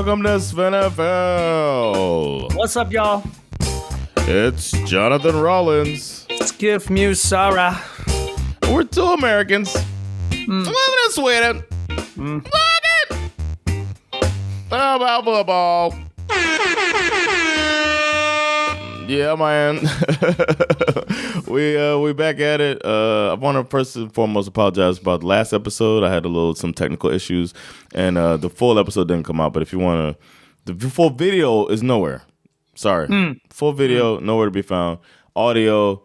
welcome to SveNFL. What's up, y'all? It's Jonathan Rollins. Schif, Muse, Sarah. We're two Americans living in Sweden. Look it! How about football? Yeah, man. we back at it. I want to first and foremost apologize about the last episode. I had some technical issues, and the full episode didn't come out. But if you want to, the full video is nowhere. Sorry, full video nowhere to be found. Audio,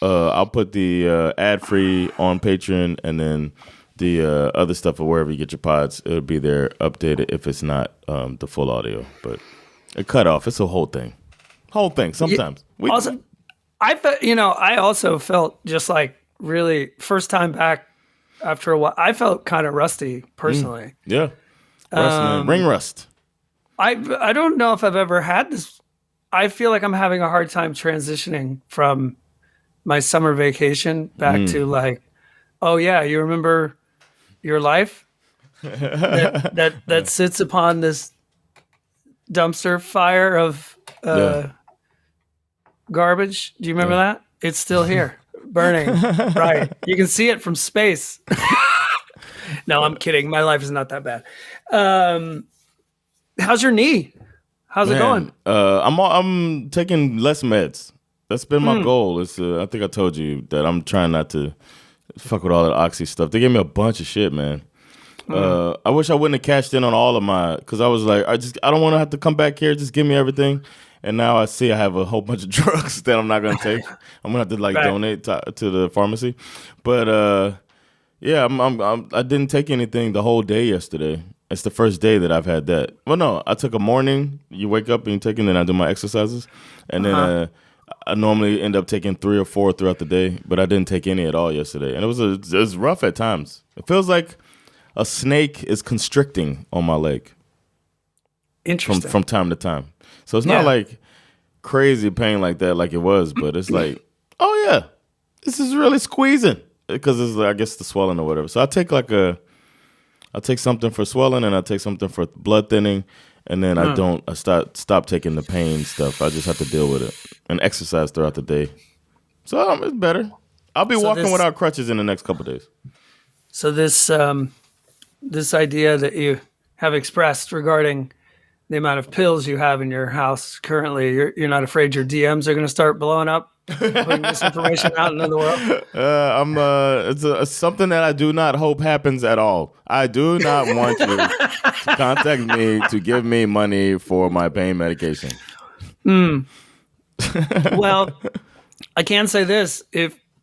I'll put the ad free on Patreon, and then the other stuff or wherever you get your pods, it'll be there updated if it's not the full audio. But a cut off, it's a whole thing. Sometimes. I also felt just like really first time back after a while. I felt kind of rusty personally. Yeah, rust, man. Ring rust. I don't know if I've ever had this. I feel like I'm having a hard time transitioning from my summer vacation back to like, oh yeah, you remember your life that sits upon this dumpster fire of garbage. Do you remember that? It's still here, burning. Right. You can see it from space. No, I'm kidding. My life is not that bad. How's your knee? How's it going? I'm taking less meds. That's been my goal. It's I think I told you that I'm trying not to fuck with all that oxy stuff. They gave me a bunch of shit, man. I wish I wouldn't have cashed in on all of my, because I was like, I don't want to have to come back here. Just give me everything. And now I see I have a whole bunch of drugs that I'm not going to take. I'm going to have to donate to the pharmacy. But yeah, I didn't take anything the whole day yesterday. It's the first day that I've had that. Well, no, I took a morning. You wake up and you take it, and then I do my exercises. And then I normally end up taking 3 or 4 throughout the day, but I didn't take any at all yesterday. And it was rough at times. It feels like a snake is constricting on my leg. Interesting. From time to time. So it's not like crazy pain like that like it was, but it's like, oh yeah, this is really squeezing, because it's I guess the swelling or whatever. So I take I take something for swelling, and I take something for blood thinning, and then I stop taking the pain stuff. I just have to deal with it and exercise throughout the day. So it's better. I'll be walking without crutches in the next couple of days. So this idea that you have expressed regarding the amount of pills you have in your house currently, you're not afraid your DMs are going to start blowing up, putting this information out into the world? It's something that I do not hope happens at all. I do not want you to contact me to give me money for my pain medication. Well, I can say this.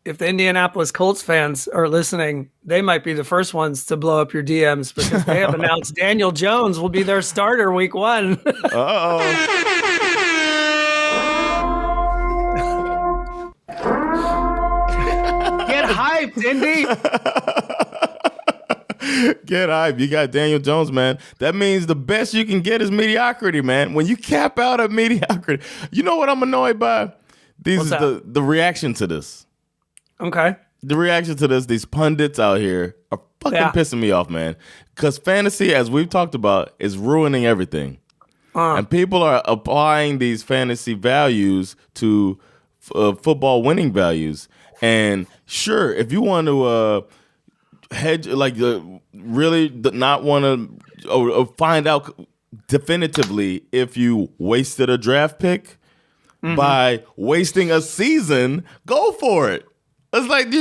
If the Indianapolis Colts fans are listening, they might be the first ones to blow up your DMs, because they have announced Daniel Jones will be their starter week 1. Uh-oh. Get hyped, Indy. Get hyped. You got Daniel Jones, man. That means the best you can get is mediocrity, man. When you cap out at mediocrity. You know what I'm annoyed by? The reaction to this. Okay. The reaction to this, these pundits out here are fucking pissing me off, man. Because fantasy, as we've talked about, is ruining everything. And people are applying these fantasy values to football winning values. And sure, if you want to hedge, really not want to find out definitively if you wasted a draft pick by wasting a season, go for it. It's like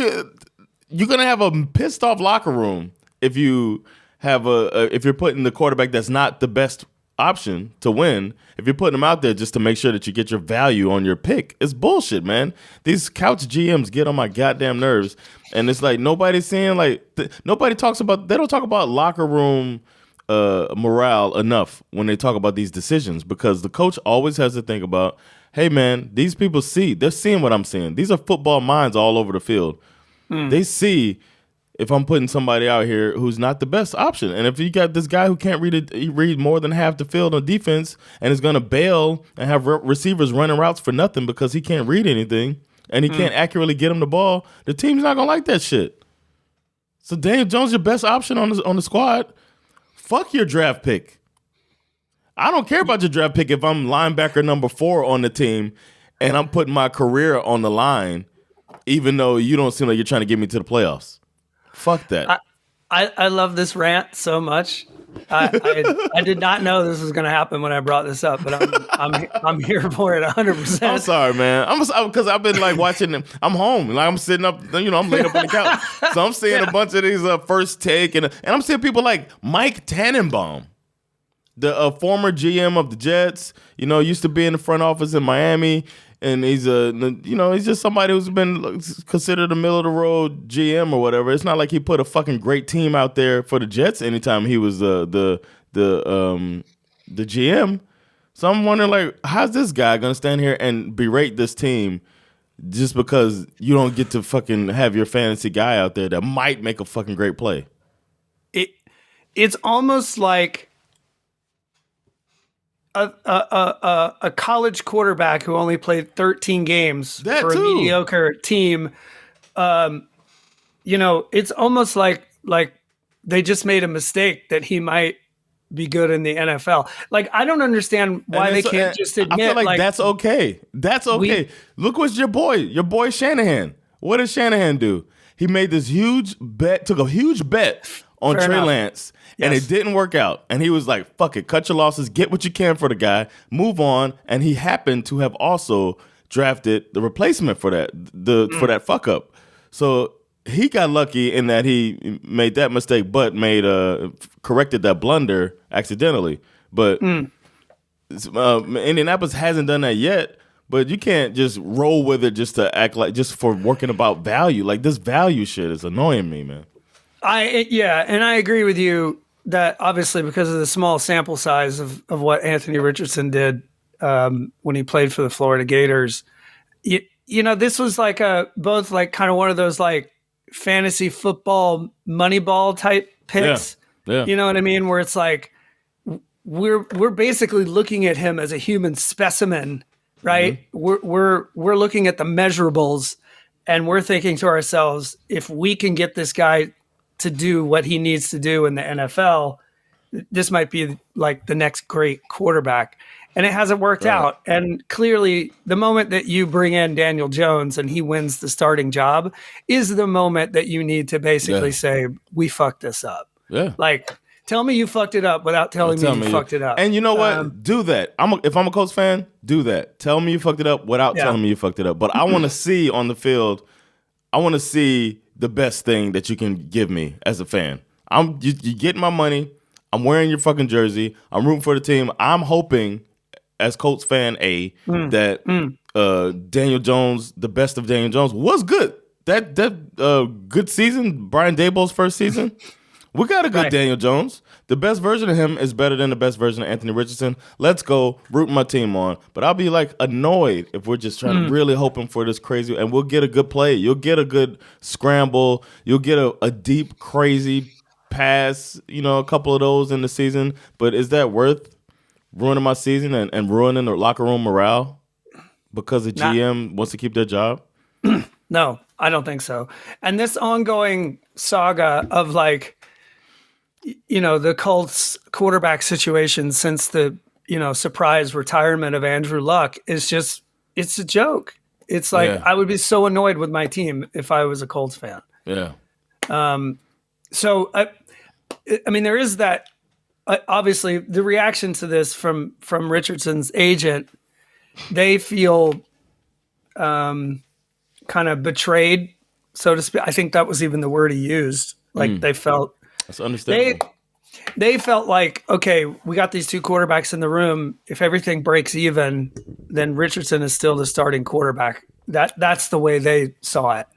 you're gonna have a pissed off locker room if you have if you're putting the quarterback that's not the best option to win. If you're putting them out there just to make sure that you get your value on your pick, it's bullshit, man. These couch GMs get on my goddamn nerves, and it's like nobody's saying nobody talks about. They don't talk about locker room morale enough when they talk about these decisions, because the coach always has to think about, hey, man, these people they're seeing what I'm seeing. These are football minds all over the field. They see if I'm putting somebody out here who's not the best option. And if you got this guy who can't read more than half the field on defense and is going to bail and have receivers running routes for nothing because he can't read anything and he can't accurately get him the ball, the team's not going to like that shit. So Daniel Jones, your best option on the squad. Fuck your draft pick. I don't care about your draft pick if I'm linebacker number 4 on the team and I'm putting my career on the line, even though you don't seem like you're trying to get me to the playoffs. Fuck that. I love this rant so much. I did not know this was going to happen when I brought this up, but I'm here for it 100%. I'm sorry, man. Because I've been like watching them. I'm home, like I'm sitting up, I'm laid up on the couch, so I'm seeing a bunch of these first take, and I'm seeing people like Mike Tannenbaum, the former GM of the Jets. Used to be in the front office in Miami. And he's he's just somebody who's been considered a middle of the road GM or whatever. It's not like he put a fucking great team out there for the Jets anytime he was the GM. So I'm wondering, like, how's this guy gonna stand here and berate this team just because you don't get to fucking have your fantasy guy out there that might make a fucking great play? It's almost like a college quarterback who only played 13 games for a mediocre team. It's almost like they just made a mistake that he might be good in the NFL. Like, I don't understand why they can't just admit. I feel like that's okay. That's okay. Look what's your boy Shanahan. What did Shanahan do? He made this huge bet, took a huge bet on Trey Lance. And it didn't work out. And he was like, fuck it, cut your losses, get what you can for the guy, move on. And he happened to have also drafted the replacement for that, for that fuck up. So he got lucky in that he made that mistake, but corrected that blunder accidentally. But Indianapolis hasn't done that yet. But you can't just roll with it just to act like, just for working about value. Like, this value shit is annoying me, man. And I agree with you that obviously because of the small sample size of what Anthony Richardson did when he played for the Florida Gators, this was like both like kind of one of those like fantasy football Moneyball type picks. Yeah. You know what I mean? Where it's like we're basically looking at him as a human specimen, right? Mm-hmm. We're looking at the measurables, and we're thinking to ourselves, if we can get this guy to do what he needs to do in the NFL, this might be like the next great quarterback. And it hasn't worked out. And clearly the moment that you bring in Daniel Jones and he wins the starting job is the moment that you need to basically say, we fucked this up. Yeah. Like, tell me you fucked it up without telling me you fucked it up. And you know what? Do that. If I'm a Colts fan, do that. Tell me you fucked it up without telling me you fucked it up. But I want to see on the field, I want to see the best thing that you can give me as a fan. You getting my money. I'm wearing your fucking jersey. I'm rooting for the team. I'm hoping, as Colts fan that Daniel Jones, the best of Daniel Jones, was good. That good season, Brian Daboll's first season, we got a good Daniel Jones. The best version of him is better than the best version of Anthony Richardson. Let's go, rooting my team on. But I'll be like annoyed if we're just trying to really hoping for this crazy, and we'll get a good play. You'll get a good scramble. You'll get a deep, crazy pass, a couple of those in the season. But is that worth ruining my season and ruining the locker room morale because the GM wants to keep their job? No, I don't think so. And this ongoing saga of like, the Colts quarterback situation since the, surprise retirement of Andrew Luck is it's a joke. It's like, I would be so annoyed with my team if I was a Colts fan. Yeah. So, I mean, there is that, obviously the reaction to this from Richardson's agent, they feel kind of betrayed, so to speak. I think that was even the word he used. Like they felt, that's understandable. They felt like, okay, we got these two quarterbacks in the room. If everything breaks even, then Richardson is still the starting quarterback. That's the way they saw it.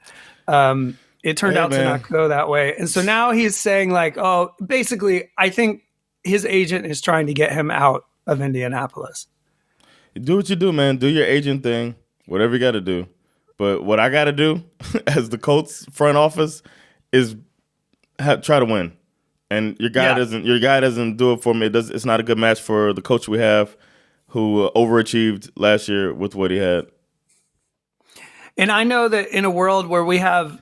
It turned out to not go that way. And so now he's saying like, oh, basically, I think his agent is trying to get him out of Indianapolis. Do what you do, man. Do your agent thing, whatever you got to do. But what I got to do as the Colts front office is try to win. And your guy doesn't do it for me. It's not a good match for the coach we have, who overachieved last year with what he had. And I know that in a world where we have,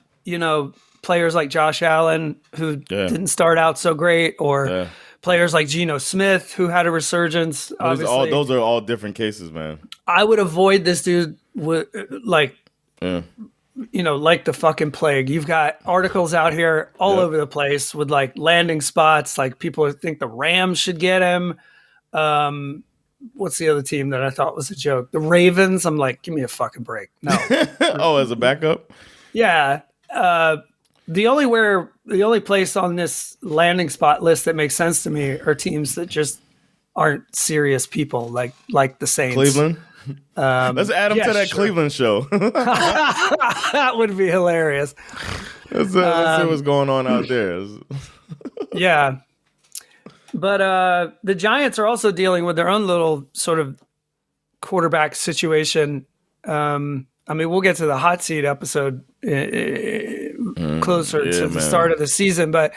players like Josh Allen who didn't start out so great, or players like Geno Smith, who had a resurgence. Obviously, those are all different cases, man. I would avoid this dude with like the fucking plague. You've got articles out here all over the place with like landing spots. Like people think the Rams should get him. What's the other team that I thought was a joke? The Ravens. I'm like, give me a fucking break. No. As a backup? Yeah. The only place on this landing spot list that makes sense to me are teams that just aren't serious people, like the Saints. Cleveland. Let's add them to that Cleveland show. That would be hilarious. Let's see what's going on out there. Yeah. But the Giants are also dealing with their own little sort of quarterback situation. I mean, we'll get to the hot seat episode closer to the start of the season. But,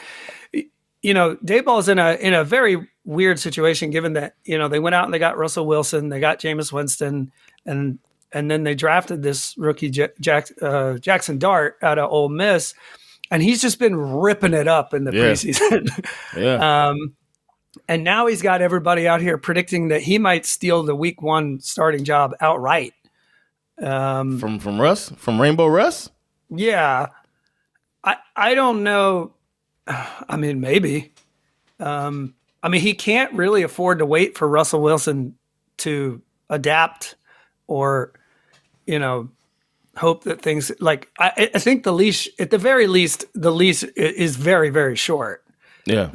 Dayball's in a very weird situation, given that, they went out and they got Russell Wilson, they got Jameis Winston, and then they drafted this rookie Jackson Dart out of Ole Miss. And he's just been ripping it up in the preseason. Yeah. And now he's got everybody out here predicting that he might steal the week 1 starting job outright. From Russ? From Rainbow Russ? Yeah. I don't know. I mean, maybe. He can't really afford to wait for Russell Wilson to adapt or, hope that things like I think the leash, at the very least, the leash is very, very short. Yeah.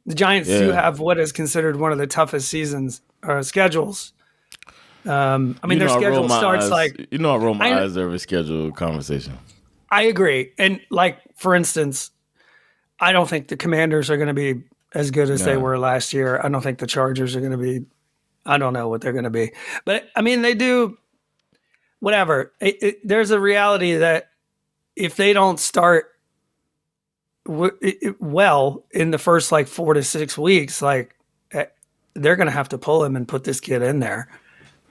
The Giants do have what is considered one of the toughest schedules. Their schedule starts I roll my eyes every schedule conversation. I agree. And for instance, I don't think the Commanders are going to be as good as they were last year. I don't think the Chargers are going to be, I don't know what they're going to be. But they do whatever. There's a reality that if they don't start well in the first 4 to 6 weeks, they're going to have to pull him and put this kid in there.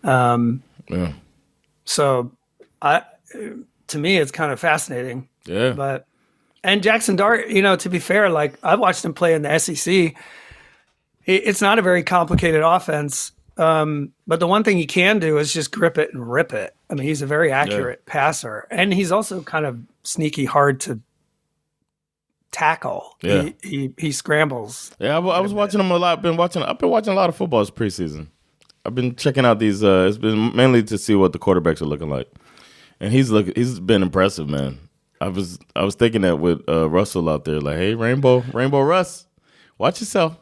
So to me, it's kind of fascinating. Yeah. And Jackson Dart, to be fair, I've watched him play in the SEC. It's not a very complicated offense. But the one thing he can do is just grip it and rip it. He's a very accurate passer, and he's also kind of sneaky hard to tackle. Yeah. He scrambles. Yeah, I was watching him a lot. I've been watching a lot of football this preseason. I've been checking out these. It's been mainly to see what the quarterbacks are looking like, and he's been impressive, man. I was thinking that with Russell out there, hey, Rainbow Russ, watch yourself.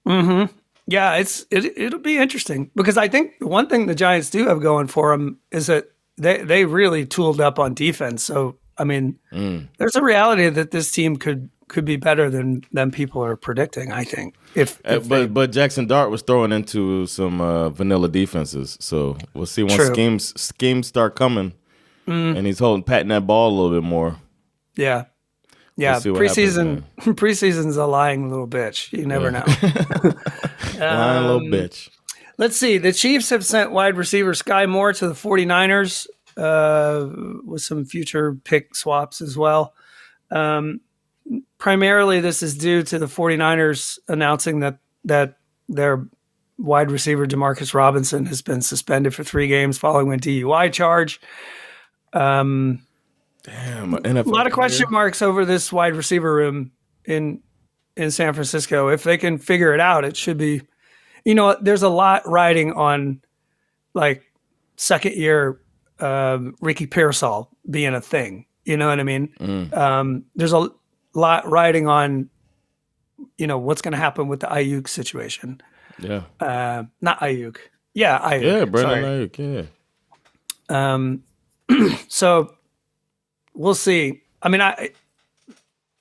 Mm-hmm. Yeah, it'll be interesting because I think one thing the Giants do have going for them is that they really tooled up on defense. So there's a reality that this team could be better than people are predicting. I think but Jackson Dart was throwing into some vanilla defenses, so we'll see once schemes start coming, and he's patting that ball a little bit more. Yeah. Yeah, we'll preseason's a lying little bitch. You never know. Lying little bitch. Let's see. The Chiefs have sent wide receiver Sky Moore to the 49ers with some future pick swaps as well. Primarily, this is due to the 49ers announcing that their wide receiver Demarcus Robinson has been suspended for 3 games following a DUI charge. Damn, a lot of question marks over this wide receiver room in San Francisco. If they can figure it out, it should be, there's a lot riding on second year Ricky Pearsall being a thing. You know what I mean? There's a lot riding on, what's going to happen with the Ayuk situation. Yeah. Not Ayuk. Yeah, Ayuk. Yeah, Brandon Ayuk. Yeah. So we'll see.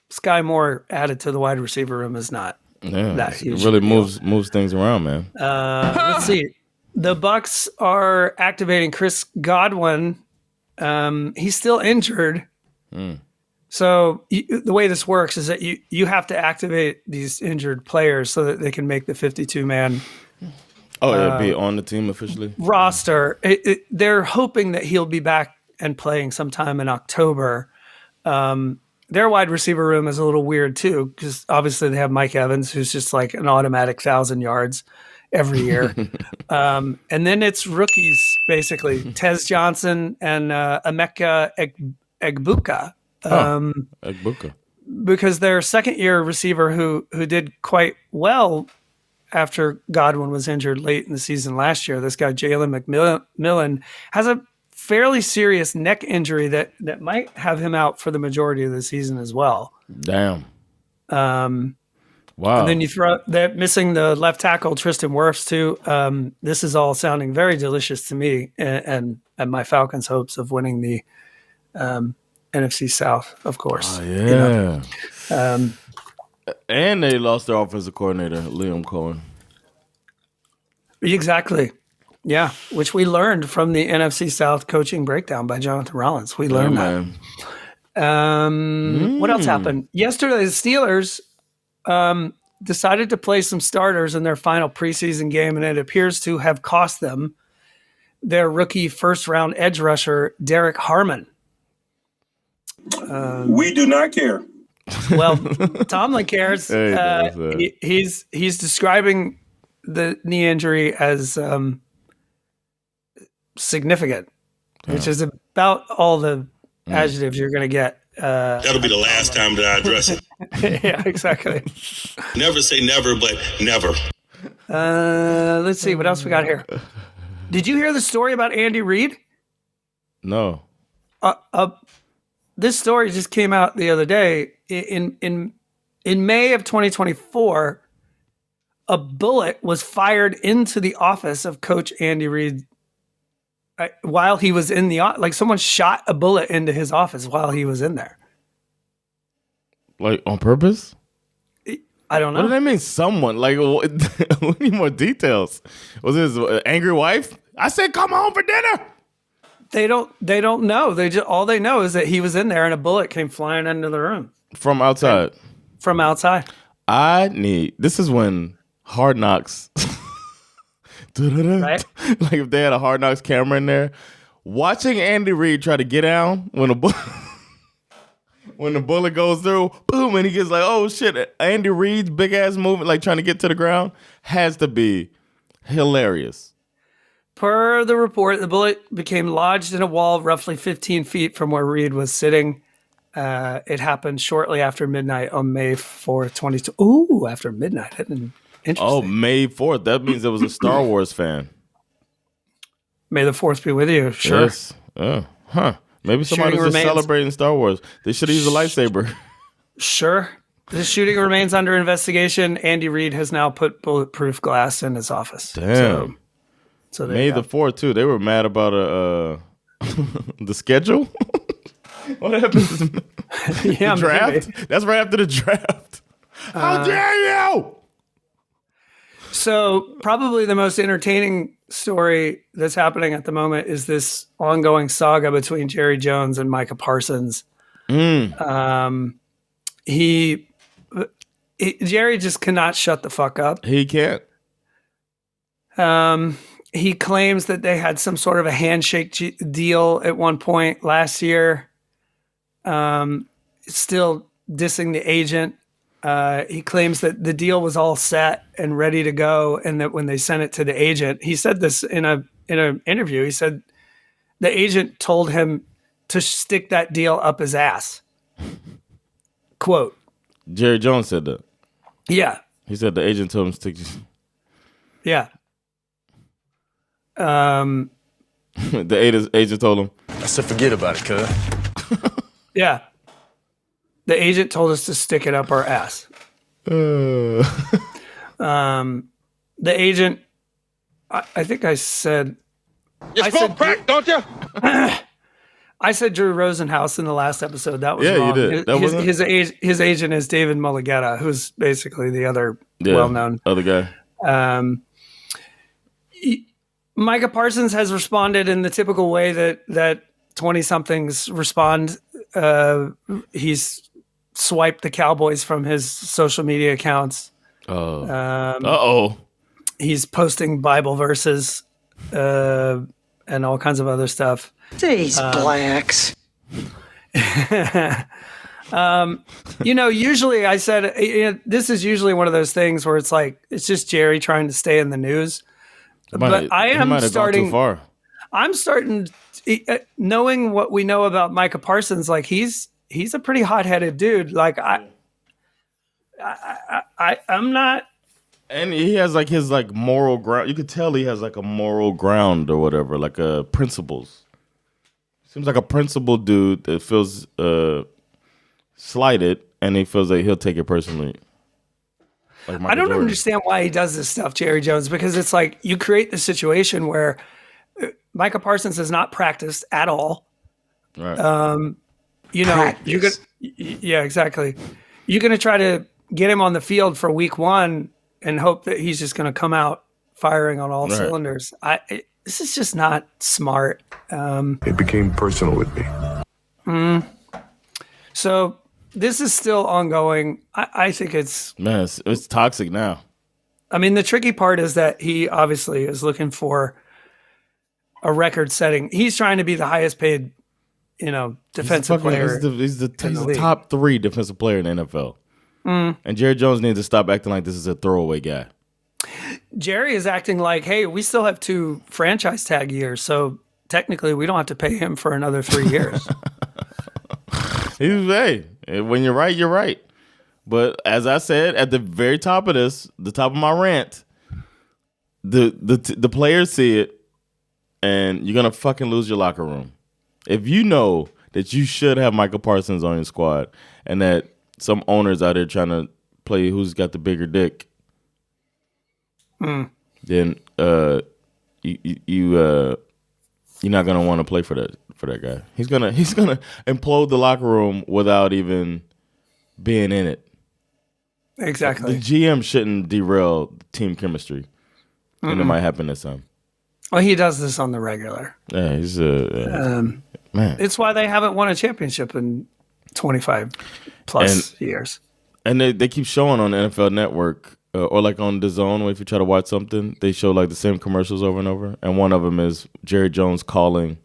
Sky Moore added to the wide receiver room is not that huge. It really moves things around, man. Let's see. The Bucks are activating Chris Godwin. He's still injured. So the way this works is that you have to activate these injured players so that they can make the 52-man be on the team officially roster. They're hoping that he'll be back and playing sometime in October. their wide receiver room is a little weird too, because obviously they have Mike Evans, who's just like an automatic 1,000 yards every year. And then it's rookies, basically. Tez Johnson and Emeka Egbuka. Egbuka. Because their second-year receiver who did quite well after Godwin was injured late in the season last year, this guy Jalen McMillan, has a fairly serious neck injury that might have him out for the majority of the season as well. Damn. Wow. And then you throw that missing the left tackle Tristan Wirfs too. This is all sounding very delicious to me and my Falcons' hopes of winning the NFC South, of course. Oh, yeah. You know? And they lost their offensive coordinator, Liam Cohen. Exactly. Yeah, which we learned from the NFC South coaching breakdown by Jonathan Rollins. We learned that. What else happened? Yesterday, the Steelers decided to play some starters in their final preseason game, and it appears to have cost them their rookie first-round edge rusher, Derek Harmon. We do not care. Well, Tomlin cares. He's describing the knee injury as significant, which is about all the adjectives you're going to get. That'll be the last time that I address it. Yeah, exactly. Never say never, but never. Let's see what else we got here. Did you hear the story about Andy Reid? No. This story just came out the other day. In May of 2024, a bullet was fired into the office of Coach Andy Reid while he was in the like someone shot a bullet into his office while he was in there. Like on purpose? I don't know. What does that mean? Someone like we need more details. Was his angry wife? I said, "Come home for dinner." They don't know. All they know is that he was in there and a bullet came flying into the room from outside. From outside. This is when Hard Knocks. Right? Like if they had a Hard Knocks camera in there, watching Andy Reid try to get down when the bullet goes through, boom, and he gets like, oh shit, Andy Reid's big ass movement, like trying to get to the ground, has to be hilarious. Per the report, the bullet became lodged in a wall roughly 15 feet from where Reid was sitting. It happened shortly after midnight on May 4th, 2022. Ooh, after midnight. Interesting. Oh, May 4th. That means it was a Star Wars fan. May the 4th be with you. Sure. Yes. Maybe somebody's just celebrating Star Wars. They should have used a lightsaber. Sure. The shooting remains under investigation. Andy Reid has now put bulletproof glass in his office. Damn. So May the 4th, too. They were mad about the schedule. What happened to the draft? Maybe. That's right after the draft. How dare you? So probably the most entertaining story that's happening at the moment is this ongoing saga between Jerry Jones and Micah Parsons. Jerry just cannot shut the fuck up. He can't. He claims that they had some sort of a handshake deal at one point last year. Still dissing the agent. He claims that the deal was all set and ready to go, and that when they sent it to the agent, he said this in an interview. He said the agent told him to stick that deal up his ass. Quote. Jerry Jones said that. Yeah. He said the agent told him to stick. Yeah. The agent told him. I said, forget about it, cuz. Yeah. The agent told us to stick it up our ass. The agent, I think I said... You smoke crack, don't you? I said Drew Rosenhaus in the last episode. That was wrong. You did. His agent is David Mulligetta, who's basically the other well-known... other guy. Micah Parsons has responded in the typical way that 20-somethings respond. He's swiped the Cowboys from his social media accounts. He's posting Bible verses and all kinds of other stuff. These blacks. Usually I said this is usually one of those things where it's like it's just Jerry trying to stay in the news. But I am starting. Gone too far. I'm starting, knowing what we know about Micah Parsons. Like he's a pretty hot-headed dude. Like I'm not. And he has like his like moral ground. You could tell he has like a moral ground or whatever, like principles. Seems like a principled dude that feels slighted, and he feels like he'll take it personally. Like I don't understand why he does this stuff, Jerry Jones, because it's like you create the situation where Micah Parsons has not practiced at all. Right. You're gonna, yeah, exactly. You're going to try to get him on the field for week 1 and hope that he's just going to come out firing on all cylinders. This is just not smart. It became personal with me. So this is still ongoing. I think it's toxic now. I mean, the tricky part is that he obviously is looking for a record-setting. He's trying to be the highest paid, defensive player. He's the top 3 defensive player in the NFL. And Jerry Jones needs to stop acting like this is a throwaway guy. Jerry is acting like, hey, we still have 2 franchise tag years, so technically we don't have to pay him for another 3 years. When you're right, you're right. But as I said at the very top of the top of my rant, the players see it, and you're gonna fucking lose your locker room. If you know that you should have Micah Parsons on your squad, and that some owners out there trying to play who's got the bigger dick, then you're not gonna want to play for that guy. He's gonna implode the locker room without even being in it. Exactly. The GM shouldn't derail team chemistry, and it might happen this time. Well, he does this on the regular. Yeah, he's man. It's why they haven't won a championship in 25 plus years. And they keep showing on the NFL Network or like on The Zone, if you try to watch something, they show like the same commercials over and over. And one of them is Jerry Jones calling.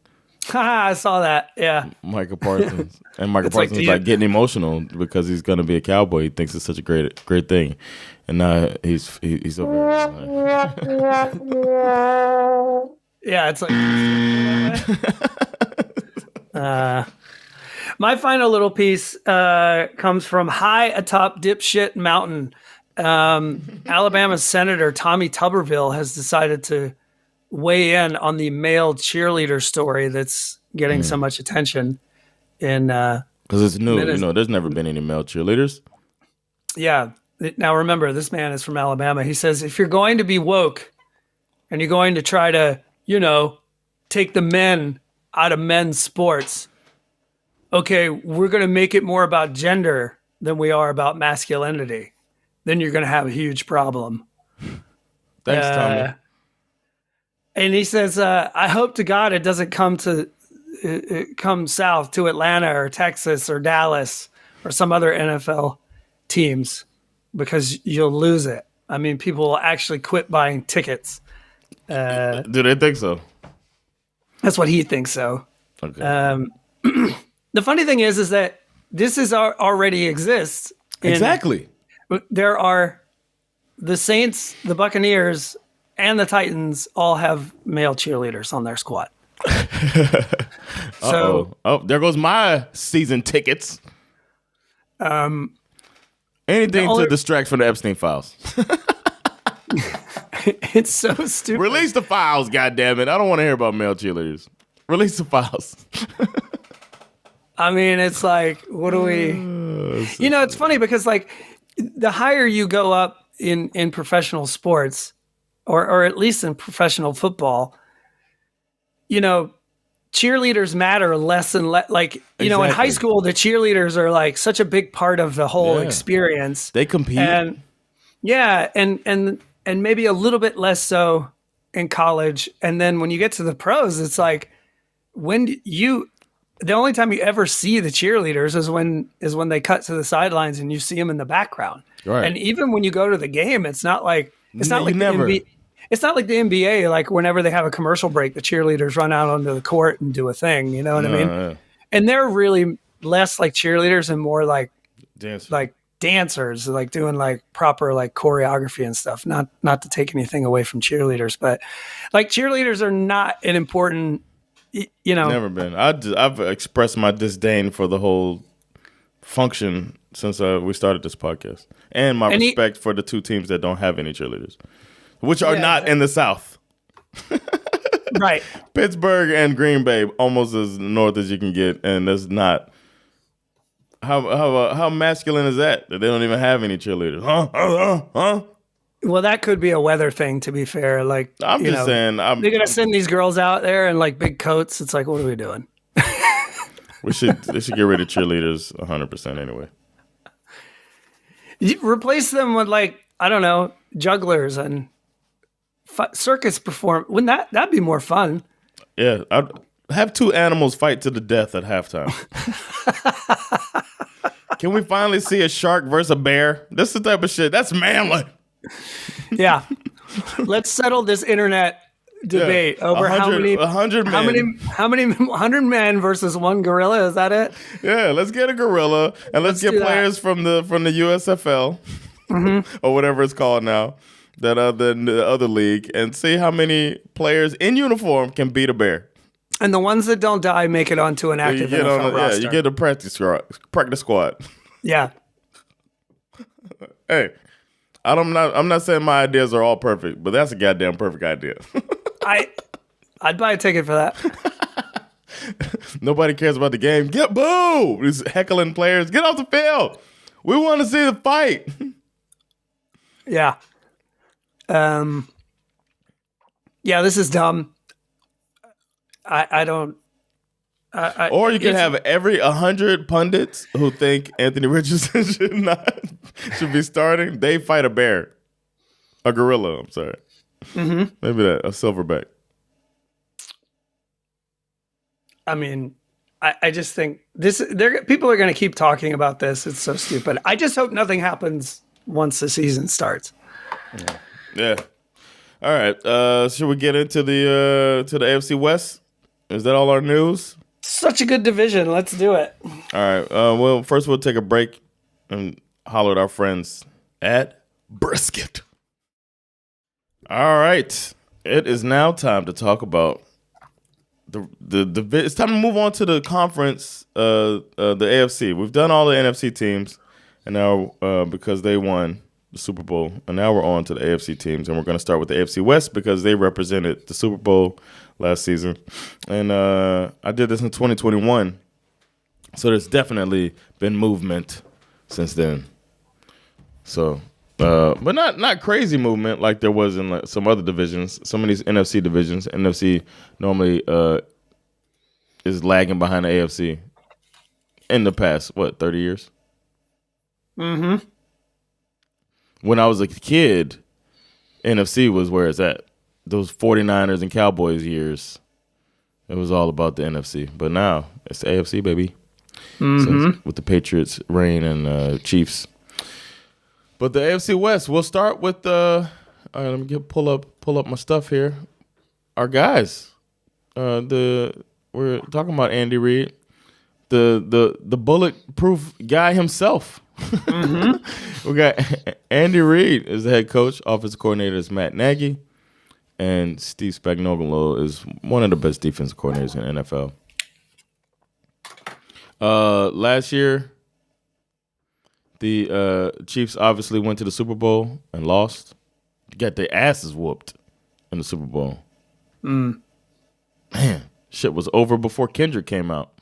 I saw that. Yeah, Micah Parsons, and Micah Parsons like getting emotional because he's gonna be a Cowboy. He thinks it's such a great thing, and now he's over. Yeah, it's like. My final little piece comes from high atop dipshit mountain. Alabama Senator Tommy Tuberville has decided to weigh in on the male cheerleader story that's getting so much attention because it's new. There's never been any male cheerleaders. Yeah. Now remember, this man is from Alabama. He says, if you're going to be woke and you're going to try to, take the men out of men's sports, okay, we're going to make it more about gender than we are about masculinity, then you're going to have a huge problem. Thanks, Tommy. And he says, I hope to God it doesn't come south to Atlanta or Texas or Dallas or some other NFL teams, because you'll lose it. I mean, people will actually quit buying tickets. Do they think so? That's what he thinks so. Okay. The funny thing is that this already exists. Exactly. There are the Saints, the Buccaneers, and the Titans all have male cheerleaders on their squad. So, there goes my season tickets. Anything to distract from the Epstein files. It's so stupid. Release the files, goddammit. I don't want to hear about male cheerleaders. Release the files. I mean, it's like, what do we... it's funny because like the higher you go up in professional sports, or at least in professional football, cheerleaders matter less and less. Like, in high school, the cheerleaders are like such a big part of the whole experience. They compete. And and maybe a little bit less so in college. And then when you get to the pros, it's like the only time you ever see the cheerleaders is when they cut to the sidelines and you see them in the background. Right. And even when you go to the game, it's not like the NBA, like whenever they have a commercial break, the cheerleaders run out onto the court and do a thing, you know what I mean? Yeah. And they're really less like cheerleaders and more like dancers, like doing like proper like choreography and stuff. Not to take anything away from cheerleaders, but like cheerleaders are not an important, Never been. I've expressed my disdain for the whole function since we started this podcast, and my respect for the two teams that don't have any cheerleaders, which are not in the South. Right. Pittsburgh and Green Bay, almost as north as you can get, and that's not. How masculine is that they don't even have any cheerleaders? Huh? Well, that could be a weather thing, to be fair. Like, I'm just saying, they're gonna send these girls out there in like big coats. It's like, what are we doing? They should get rid of cheerleaders 100% anyway. You replace them with like, I don't know, jugglers and circus perform. Wouldn't that'd be more fun? Yeah, I'd have two animals fight to the death at halftime. Can we finally see a shark versus a bear? This is the type of shit. That's manly. Yeah. Let's settle this internet debate over 100 men versus one gorilla. Is that it? Yeah, let's get a gorilla and let's get players from the USFL or whatever it's called now, the other league, and see how many players in uniform can beat a bear. And the ones that don't die make it onto an active NFL roster. Yeah, you get a practice squad. Yeah. Hey, I'm not saying my ideas are all perfect, but that's a goddamn perfect idea. I'd buy a ticket for that. Nobody cares about the game. Get boo! These heckling players. Get off the field. We want to see the fight. Yeah. Yeah, this is dumb. I don't. Or you can have 100 pundits who think Anthony Richardson should be starting. They fight a bear, a gorilla. I'm sorry, maybe a silverback. I mean, I just think people are going to keep talking about this. It's so stupid. I just hope nothing happens once the season starts. Yeah. All right. Should we get into the AFC West? Is that all our news? Such a good division. Let's do it. All right. Well, first we'll take a break and holler at our friends at Brisket. All right. It is now time to talk about the it's time to move on to the conference, the AFC. We've done all the NFC teams, and now because they won the Super Bowl, and now we're on to the AFC teams, and we're going to start with the AFC West because they represented the Super Bowl last season, and I did this in 2021, so there's definitely been movement since then. So, but not crazy movement like there was in like some other divisions. Some of these NFC divisions, NFC normally is lagging behind the AFC in the past 30 years. Mm-hmm. When I was a kid, NFC was where it's at. Those 49ers and Cowboys years, it was all about the NFC. But now it's the AFC, baby. So with the Patriots, reign, and Chiefs. But the AFC West, we'll start with all right, let me pull up my stuff here. Our guys, we're talking about Andy Reid, the bulletproof guy himself. We got Andy Reid is the head coach. Offensive coordinator is Matt Nagy, and Steve Spagnuolo is one of the best defensive coordinators in the NFL. Last year, the Chiefs obviously went to the Super Bowl and lost. Got their asses whooped in the Super Bowl. Man, shit was over before Kendrick came out.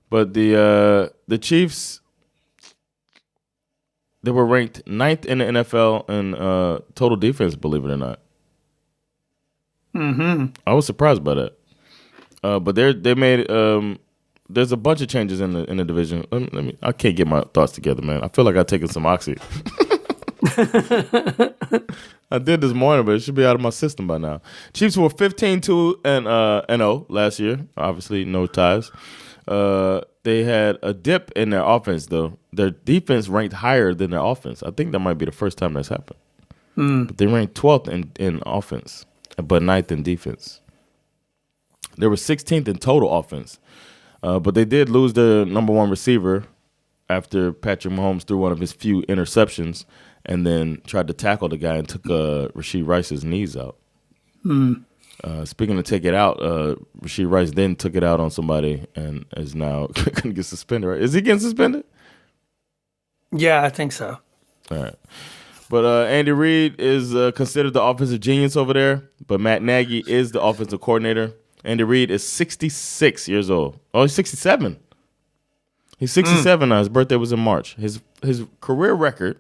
But the Chiefs, they were ranked 9th in the NFL in total defense, believe it or not. I was surprised by that. But they made there's a bunch of changes in the division. I can't get my thoughts together, man. I feel like I've taken some oxy. I did this morning, but it should be out of my system by now. Chiefs were 15-2 and 0 last year. Obviously, no ties. They had a dip in their offense, though. Their defense ranked higher than their offense. I think that might be the first time that's happened. But they ranked 12th in offense, but 9th in defense. They were 16th in total offense. But they did lose their number one receiver after Patrick Mahomes threw one of his few interceptions and then tried to tackle the guy and took Rashee Rice's knees out. Speaking of take it out, Rashee Rice then took it out on somebody and is now going to get suspended, right? Is he getting suspended? Yeah, I think so. All right. But Andy Reid is considered the offensive genius over there, but Matt Nagy is the offensive coordinator. Andy Reid is 66 years old. Oh, he's 67. He's 67 now. His birthday was in March. His career record,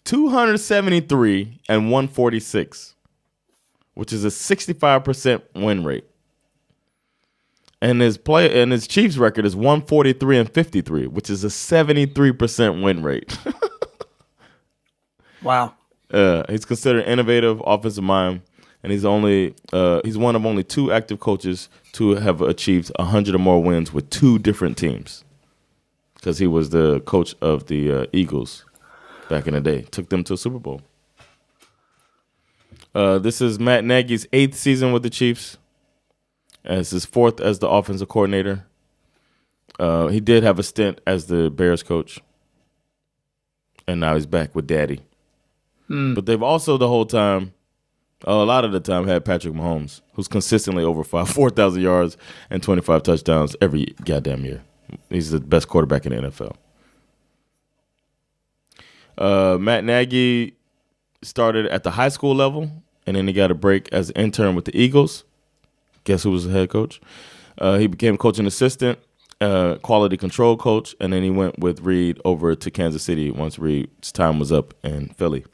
273 and 146, which is a 65% win rate. And his Chiefs record is 143 and 53, which is a 73% win rate. Wow. He's considered innovative offensive mind, and he's one of only two active coaches to have achieved 100 or more wins with two different teams. Because he was the coach of the Eagles back in the day, took them to a Super Bowl. This is Matt Nagy's 8th season with the Chiefs. As his 4th as the offensive coordinator. He did have a stint as the Bears coach. And now he's back with Daddy. But they've also the whole time, a lot of the time, had Patrick Mahomes, who's consistently over 4,000 yards and 25 touchdowns every goddamn year. He's the best quarterback in the NFL. Matt Nagy started at the high school level, and then he got a break as an intern with the Eagles. Guess who was the head coach? He became coaching assistant, quality control coach, and then he went with Reid over to Kansas City once Reid's time was up in Philly.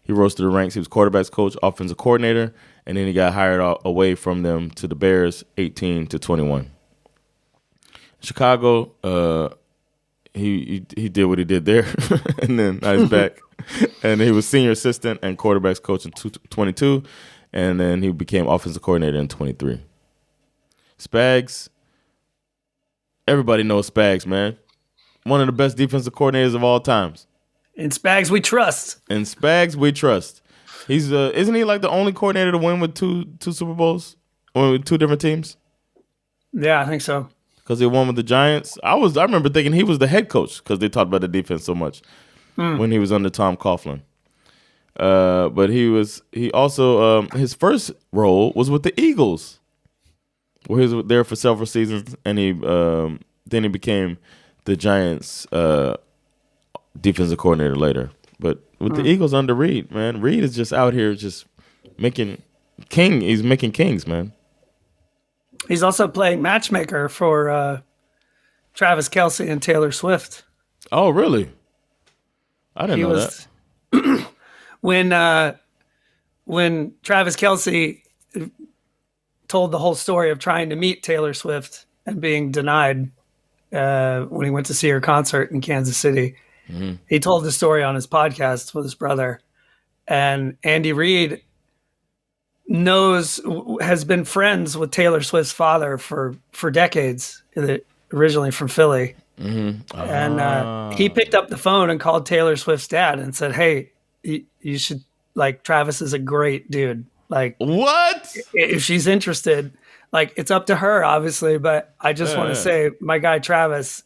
He rose to the ranks. He was quarterback's coach, offensive coordinator, and then he got hired away from them to the Bears, 18 to 21. Chicago, he did what he did there, and then now he's back. And he was senior assistant and quarterback's coach in 22, and then he became offensive coordinator in 23. Spags, everybody knows Spags, man. One of the best defensive coordinators of all times. In Spags, we trust. In Spags, we trust. He's isn't he like the only coordinator to win with two Super Bowls, or with two different teams? Yeah, I think so. Because he won with the Giants. I remember thinking he was the head coach because they talked about the defense so much when he was under Tom Coughlin. But he also his first role was with the Eagles, where he was there for several seasons, and then he became the Giants' defensive coordinator later. But with the Eagles under Reid, man, Reid is just out here just making He's making kings, man. He's also playing matchmaker for Travis Kelce and Taylor Swift. Oh, really? I didn't know that. When Travis Kelce told the whole story of trying to meet Taylor Swift and being denied when he went to see her concert in Kansas City, he told the story on his podcast with his brother. And Andy Reid has been friends with Taylor Swift's father for decades, originally from Philly. And he picked up the phone and called Taylor Swift's dad and said, "Hey, you should, like, Travis is a great dude. Like, what? If she's interested, like, it's up to her, obviously, but I just want to say my guy Travis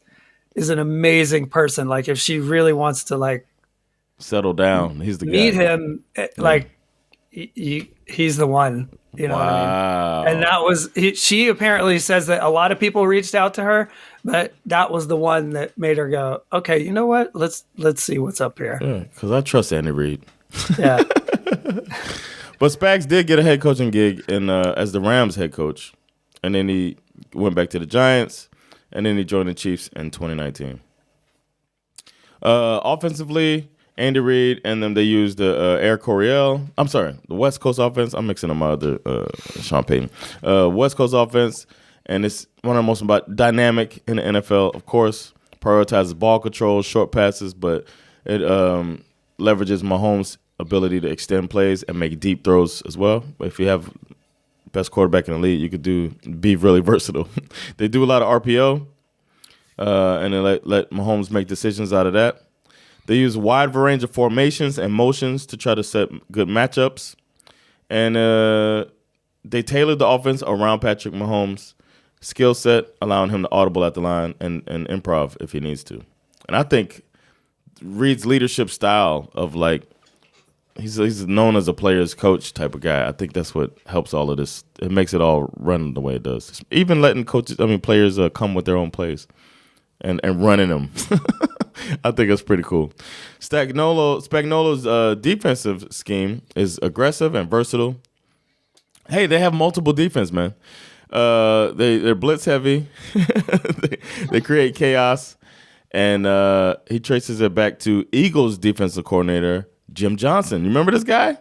is an amazing person. Like, if she really wants to, like, settle down, he's the guy. Meet him, like, he's the one." You know what I mean? And that was she apparently says that a lot of people reached out to her, but that was the one that made her go, "Okay, you know what? Let's see what's up here." Because I trust Andy Reid. Yeah. But Spags did get a head coaching gig as the Rams head coach, and then he went back to the Giants, and then he joined the Chiefs in 2019. Offensively, Andy Reid and them, they used the Air Coryell. I'm sorry, the West Coast offense. I'm mixing them up with Sean Payton. West Coast offense, and it's one of the most dynamic in the NFL, of course. Prioritizes ball control, short passes, but it leverages Mahomes' ability to extend plays and make deep throws as well. But if you have best quarterback in the league, you could be really versatile. They do a lot of RPO, and they let Mahomes make decisions out of that. They use a wide range of formations and motions to try to set good matchups. And they tailored the offense around Patrick Mahomes. skill set, allowing him to audible at the line and improv if he needs to. And I think Reed's leadership style of like, he's known as a player's coach type of guy. I think that's what helps all of this. It makes it all run the way it does. Even letting players come with their own plays and running them. I think that's pretty cool. Spagnuolo's defensive scheme is aggressive and versatile. Hey, they have multiple defense, man. They're blitz heavy. they create chaos, and he traces it back to Eagles defensive coordinator Jim Johnson. You remember this guy?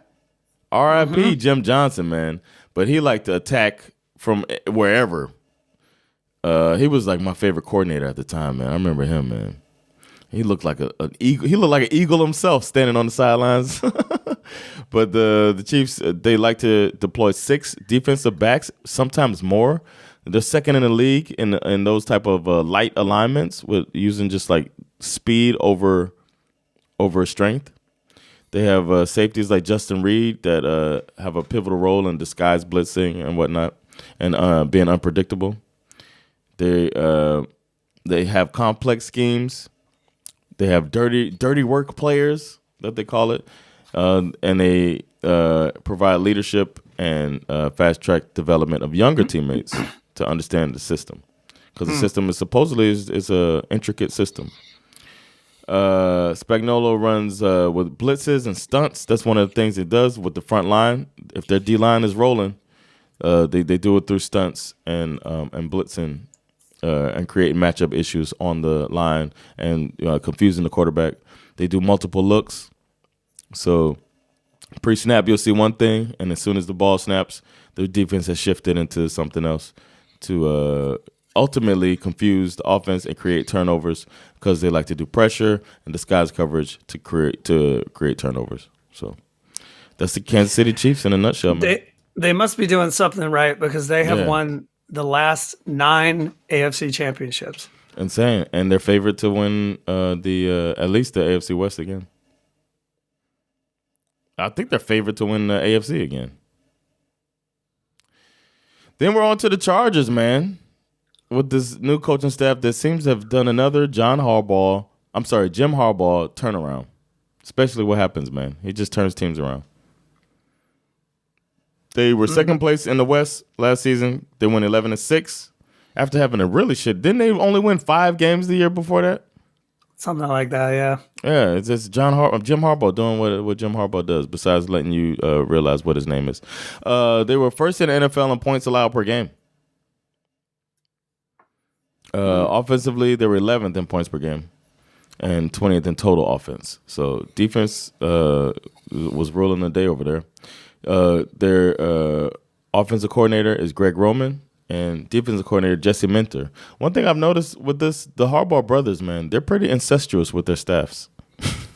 R.I.P. Jim Johnson, man. But he liked to attack from wherever. He was like my favorite coordinator at the time, man. I remember him, man. He looked like an eagle. He looked like an eagle himself, standing on the sidelines. But the Chiefs, they like to deploy 6 defensive backs, sometimes more. They're second in the league in those type of light alignments, with using just like speed over strength. They have safeties like Justin Reed that have a pivotal role in disguise blitzing and whatnot, and being unpredictable. They have complex schemes. They have dirty work players that they call it, and they provide leadership and fast track development of younger teammates to understand the system, because the system is supposedly is a intricate system. Spagnuolo runs with blitzes and stunts. That's one of the things he does with the front line. If their D line is rolling, they do it through stunts and blitzing. And creating matchup issues on the line and confusing the quarterback. They do multiple looks. So pre-snap, you'll see one thing, and as soon as the ball snaps, the defense has shifted into something else to ultimately confuse the offense and create turnovers, because they like to do pressure and disguise coverage to create turnovers. So that's the Kansas City Chiefs in a nutshell, man. They must be doing something right, because they have won the last 9 AFC championships. Insane. And they're favored to win at least the AFC West again. I think they're favored to win the AFC again. Then we're on to the Chargers, man. With this new coaching staff that seems to have done another Jim Harbaugh turnaround. Especially what happens, man. He just turns teams around. They were second place in the West last season. They went 11-6 after having a really shit. Didn't they only win 5 games the year before that? Something like that, yeah. Yeah, it's just Jim Harbaugh doing what Jim Harbaugh does, besides letting you realize what his name is. They were first in the NFL in points allowed per game. Offensively, they were 11th in points per game and 20th in total offense. So defense was ruling the day over there. Their offensive coordinator is Greg Roman, and defensive coordinator Jesse Minter. One thing I've noticed with the Harbaugh brothers, man, they're pretty incestuous with their staffs.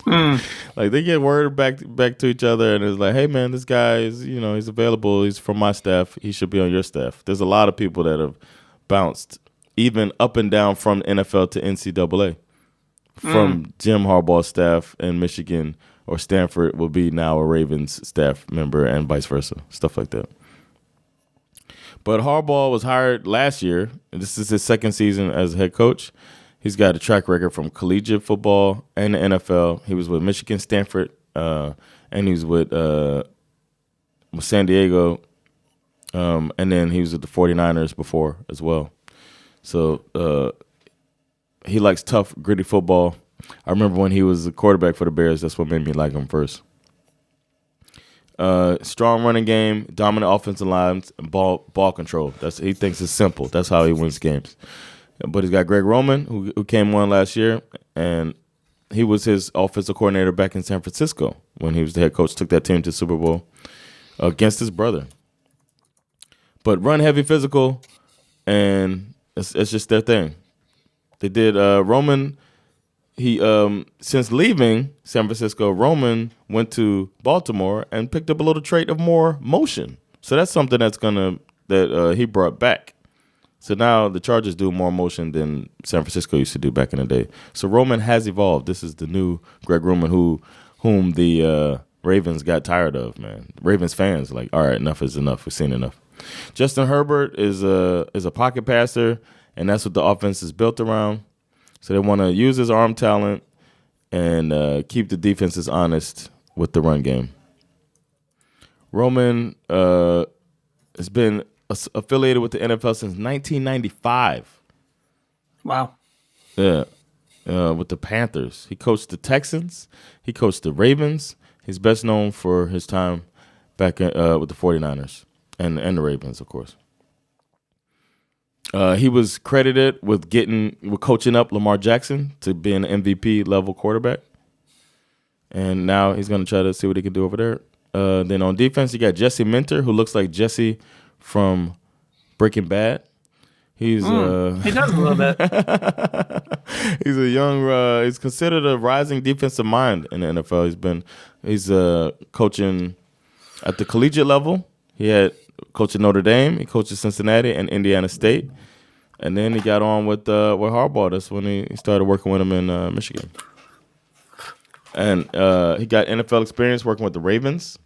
Like they get word back to each other, and it's like, hey man, this guy is, he's available. He's from my staff. He should be on your staff. There's a lot of people that have bounced even up and down from NFL to NCAA from Jim Harbaugh's staff in Michigan. Or Stanford will be now a Ravens staff member, and vice versa, stuff like that. But Harbaugh was hired last year, and this is his second season as head coach. He's got a track record from collegiate football and the NFL. He was with Michigan, Stanford, and he was with San Diego, and then he was with the 49ers before as well. So he likes tough, gritty football. I remember when he was the quarterback for the Bears, that's what made me like him first. Strong running game, dominant offensive lines, and ball control. He thinks it's simple. That's how he wins games. But he's got Greg Roman, who came on last year, and he was his offensive coordinator back in San Francisco when he was the head coach, took that team to the Super Bowl against his brother. But run heavy, physical, and it's just their thing. They did Roman. He since leaving San Francisco, Roman went to Baltimore and picked up a little trait of more motion. So that's something that he brought back. So now the Chargers do more motion than San Francisco used to do back in the day. So Roman has evolved. This is the new Greg Roman whom the Ravens got tired of, man. Ravens fans like, all right, enough is enough. We've seen enough. Justin Herbert is a pocket passer, and that's what the offense is built around. So they want to use his arm talent and keep the defenses honest with the run game. Roman has been affiliated with the NFL since 1995. Wow. Yeah. With the Panthers. He coached the Texans. He coached the Ravens. He's best known for his time back with the 49ers and the Ravens, of course. He was credited with coaching up Lamar Jackson to be an MVP level quarterback. And now he's going to try to see what he can do over there. Then on defense, you got Jesse Minter, who looks like Jesse from Breaking Bad. He does a little bit. He's a young. He's considered a rising defensive mind in the NFL. He's coaching at the collegiate level. He had coached at Notre Dame. He coached at Cincinnati and Indiana State, and then he got on with Harbaugh. That's when he started working with him in Michigan. And he got NFL experience working with the Ravens.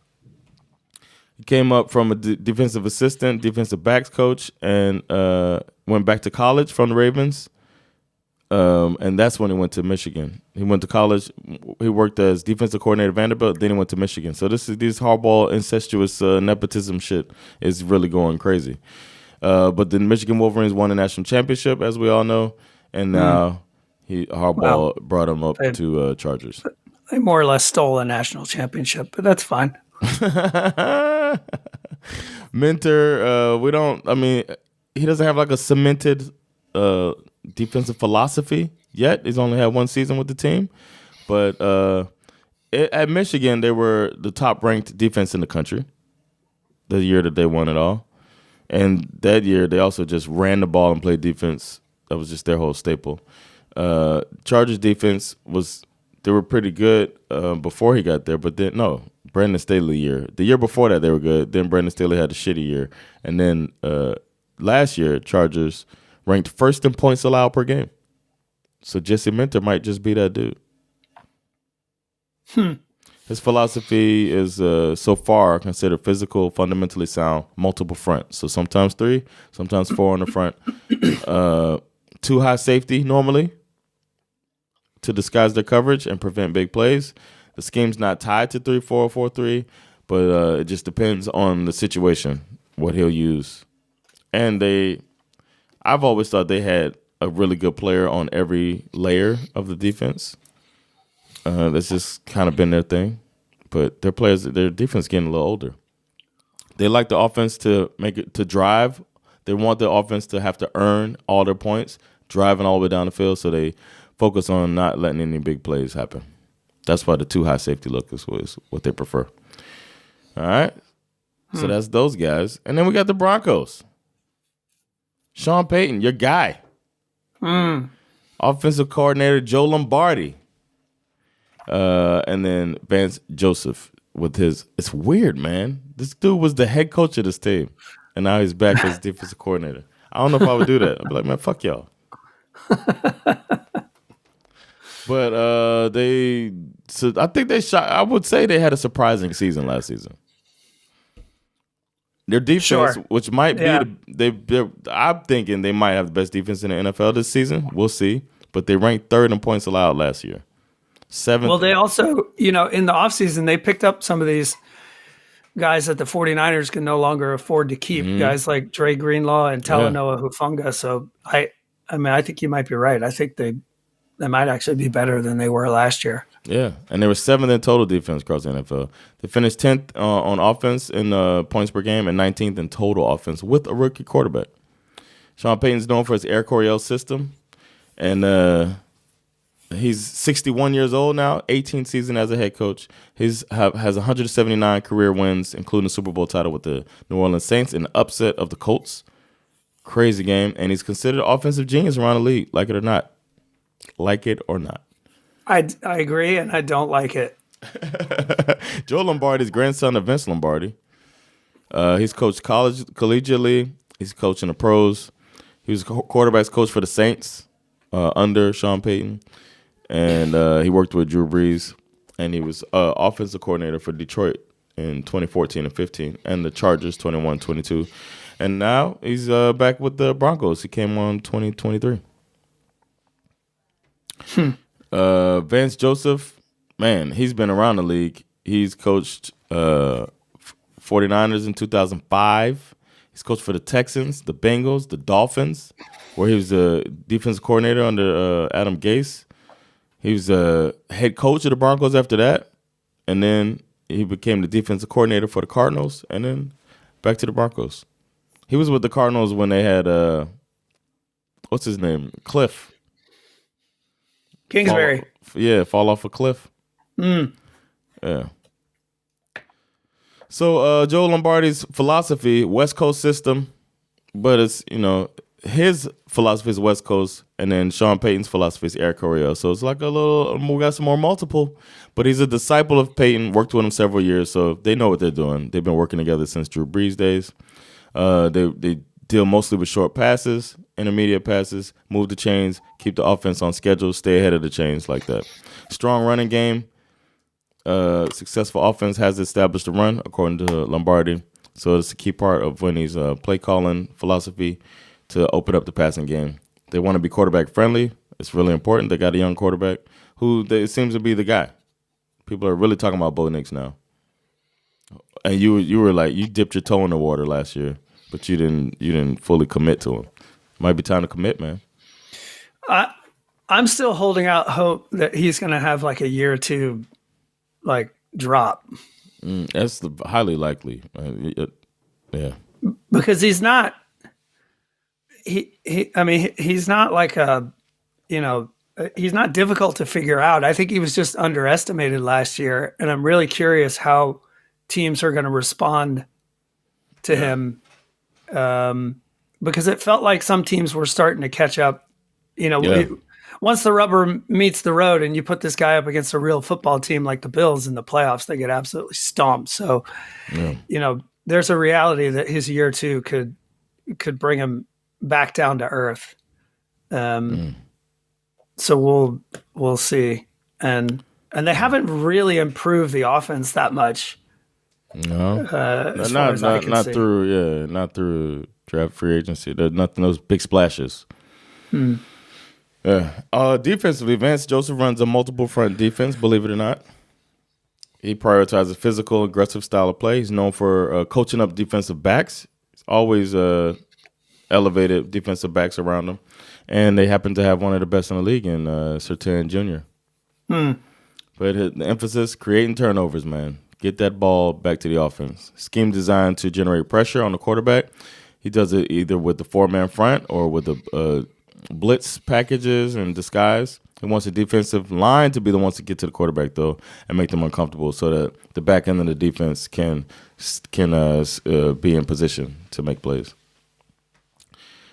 He came up from a defensive assistant, defensive backs coach, and went back to college from the Ravens. And that's when he went to Michigan. He went to college. He worked as defensive coordinator at Vanderbilt. Then he went to Michigan. So this Harbaugh incestuous nepotism shit is really going crazy. But the Michigan Wolverines won the national championship, as we all know, and now Harbaugh brought him up to Chargers. They more or less stole a national championship, but that's fine. Minter, he doesn't have like a cemented defensive philosophy yet. He's only had one season with the team. But at Michigan, they were the top-ranked defense in the country the year that they won it all. And that year, they also just ran the ball and played defense. That was just their whole staple. Chargers defense they were pretty good before he got there, but then, no, Brandon Staley year. The year before that, they were good. Then Brandon Staley had a shitty year. And then last year, Chargers ranked first in points allowed per game. So Jesse Minter might just be that dude. His philosophy is so far considered physical, fundamentally sound, multiple fronts. So sometimes 3, sometimes 4 on the front. 2 high safety normally to disguise their coverage and prevent big plays. The scheme's not tied to 3-4 or 4-3, but it just depends on the situation, what he'll use. And I've always thought they had a really good player on every layer of the defense. That's just kind of been their thing. But their defense getting a little older. They like the offense to drive. They want the offense to have to earn all their points, driving all the way down the field, so they focus on not letting any big plays happen. That's why the 2 high safety look is what they prefer. All right? So that's those guys. And then we got the Broncos. Sean Payton, your guy. Offensive coordinator Joe Lombardi. And then Vance Joseph with it's weird, man. This dude was the head coach of this team. And now he's back as defensive coordinator. I don't know if I would do that. I'd be like, man, fuck y'all. But I think I would say they had a surprising season last season. Their defense, which might be, I'm thinking they might have the best defense in the NFL this season. We'll see. But they ranked 3rd in points allowed last year. 7th. Well, they also, in the offseason, they picked up some of these guys that the 49ers can no longer afford to keep. Guys like Dre Greenlaw and Talanoa Hufanga. So, I think you might be right. I think they might actually be better than they were last year. Yeah, and they were 7th in total defense across the NFL. They finished 10th on offense in points per game and 19th in total offense with a rookie quarterback. Sean Payton's known for his Air Coryell system, and he's 61 years old now, 18th season as a head coach. Has 179 career wins, including a Super Bowl title with the New Orleans Saints and the upset of the Colts. Crazy game, and he's considered an offensive genius around the league, like it or not. Like it or not. I agree, and I don't like it. Joe Lombardi's grandson of Vince Lombardi. He's coached collegiately. He's coaching the pros. He was quarterback's coach for the Saints under Sean Payton. And he worked with Drew Brees. And he was offensive coordinator for Detroit in 2014 and 15, and the Chargers 21-22. And now he's back with the Broncos. He came on 2023. Vance Joseph, man, he's been around the league. He's coached 49ers in 2005. He's coached for the Texans, the Bengals, the Dolphins, where he was the defensive coordinator under Adam Gase. He was a head coach of the Broncos after that. And then he became the defensive coordinator for the Cardinals, and then back to the Broncos. He was with the Cardinals when they had, what's his name? Cliff. Kingsbury. Fall off a cliff. Yeah. So Joe Lombardi's philosophy, West Coast system, but it's, his philosophy is West Coast, and then Sean Payton's philosophy is Air Coryell. So it's like we got some more multiple, but he's a disciple of Payton, worked with him several years, so they know what they're doing. They've been working together since Drew Brees days. They deal mostly with short passes, intermediate passes, move the chains, keep the offense on schedule, stay ahead of the chains like that. Strong running game. Successful offense has established a run, according to Lombardi. So it's a key part of Winnie's play calling philosophy to open up the passing game. They want to be quarterback friendly. It's really important. They got a young quarterback who seems to be the guy. People are really talking about Bo Nix now. And you were like, you dipped your toe in the water last year, but you didn't fully commit to him. Might be time to commit, man. I'm still holding out hope that he's going to have like a year or two, like drop. That's highly likely. Yeah, because he's not. He's not like he's not difficult to figure out. I think he was just underestimated last year, and I'm really curious how teams are going to respond to him. Because it felt like some teams were starting to catch up. Once the rubber meets the road and you put this guy up against a real football team like the Bills in the playoffs, they get absolutely stomped. So, there's a reality that his year two could bring him back down to earth. So we'll see. And they haven't really improved the offense that much. No, not through draft free agency. There's nothing, those big splashes. Defensively, Vance Joseph runs a multiple front defense, believe it or not. He prioritizes physical, aggressive style of play. He's known for coaching up defensive backs. He's always elevated defensive backs around him. And they happen to have one of the best in the league in Surtain Jr. But the emphasis, creating turnovers, man. Get that ball back to the offense. Scheme designed to generate pressure on the quarterback. He does it either with the four-man front or with the blitz packages and disguise. He wants the defensive line to be the ones to get to the quarterback, though, and make them uncomfortable so that the back end of the defense can be in position to make plays.